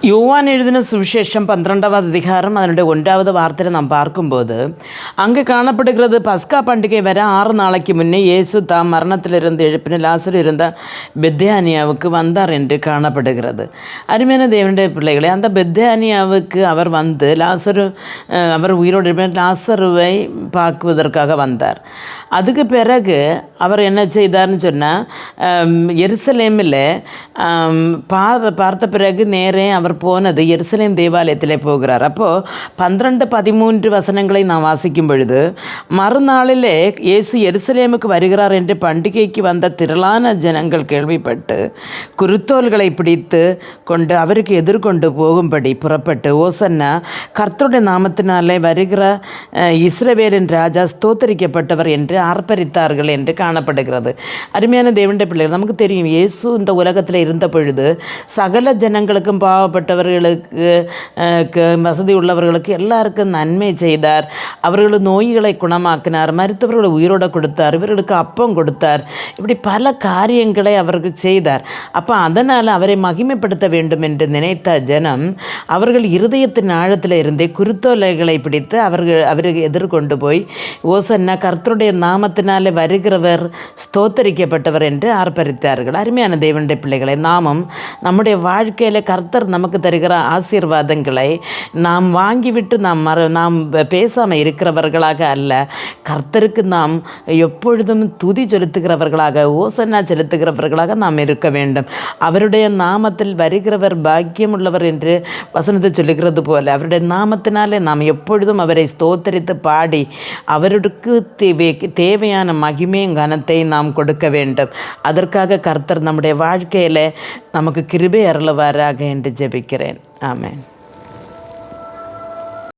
யோவான் எழுதின சுவிசேஷம் 12வது அதிகாரம் அதனுடைய 1வது வார்த்தையில் நாம் பார்க்கும்போது அங்கே காணப்படுகிறது, பஸ்கா பண்டிகை வர 6 நாளைக்கு முன்னே இயேசு தாம் மரணத்திலிருந்து எழுப்பின லாசர் இருந்த பெத்தானியாவுக்கு வந்தார் என்று காணப்படுகிறது. அருமையான தேவனுடைய பிள்ளைகளை, அந்த பெத்தானியாவுக்கு அவர் வந்து அவர் உயிரோடு இருப்பின லாசருவை பார்க்குவதற்காக வந்தார். அதுக்கு பிறகு அவர் என்ன செய்தார்னு சொன்னால், எருசலேமில் பார்த்த பிறகு நேரே அவர் போனது எருசலேம் தேவாலயத்திலே போகிறார். அப்போது 12-13 வசனங்களை நாம் வாசிக்கும் பொழுது, மறுநாளிலே இயேசு எருசலேமுக்கு வருகிறார் என்று பண்டிகைக்கு வந்த திரளான ஜனங்கள் கேள்விப்பட்டு குருத்தோல்களை பிடித்து கொண்டு அவருக்கு எதிர்கொண்டு போகும்படி புறப்பட்டு, ஓசன்னா கர்த்தருடைய நாமத்தினாலே வருகிற இஸ்ரவேலின் ராஜா ஸ்தோத்தரிக்கப்பட்டவர் என்று ஆர்ப்பரித்தார்கள் என்று காணப்படுகிறது. அருமையான தேவனுடைய பிள்ளைகள், நமக்கு தெரியும், இயேசு இந்த உலகத்தில் இருந்த பொழுது சகல ஜனங்களுக்கும் பாவப்பட்டவர்களுக்கு வசதி உள்ளவர்களுக்கு எல்லாருக்கும் நன்மை செய்தார். அவர்கள் நோய்களை குணமாக்கினார், மருத்துவர்களை உயிரோட கொடுத்தார், இவர்களுக்கு அப்பம் கொடுத்தார், இப்படி பல காரியங்களை அவர்கள் செய்தார். அப்போ அதனால் அவரை மகிமைப்படுத்த வேண்டும் என்று நினைத்த ஜனம் அவர்கள் இருதயத்தின் ஆழத்தில் இருந்தே குருத்தோலைகளை பிடித்து அவருக்கு எதிர்கொண்டு போய், ஓசன்னா கர்த்தருடைய நாமத்தினாலே வருகிறவர் ஸ்தோத்தரிக்கப்பட்டவர் என்று ஆர்ப்பரித்தார்கள். அருமையான தேவனுடைய பிள்ளைகளை, நாமும் நம்முடைய வாழ்க்கையில் கர்த்தர் நமக்கு தருகிற ஆசீர்வாதங்களை நாம் வாங்கிவிட்டு நாம் பேசாமல் இருக்கிறவர்களாக அல்ல, கர்த்தருக்கு நாம் எப்பொழுதும் துதி செலுத்துகிறவர்களாக, ஓசன்னா செலுத்துகிறவர்களாக நாம் இருக்க வேண்டும். அவருடைய நாமத்தில் வருகிறவர் பாக்கியம் உள்ளவர் என்று வசனத்தை சொல்லுகிறது போல, அவருடைய நாமத்தினாலே நாம் எப்பொழுதும் அவரை ஸ்தோத்தரித்து பாடி அவருக்கு தேவையான மகிமையும் கனத்தை நாம் கொடுக்க வேண்டும். அதற்காக கர்த்தர் நம்முடைய வாழ்க்கையில் நமக்கு கிருபை அருளுவாராக என்று ஜெபிக்கிறேன். ஆமென்.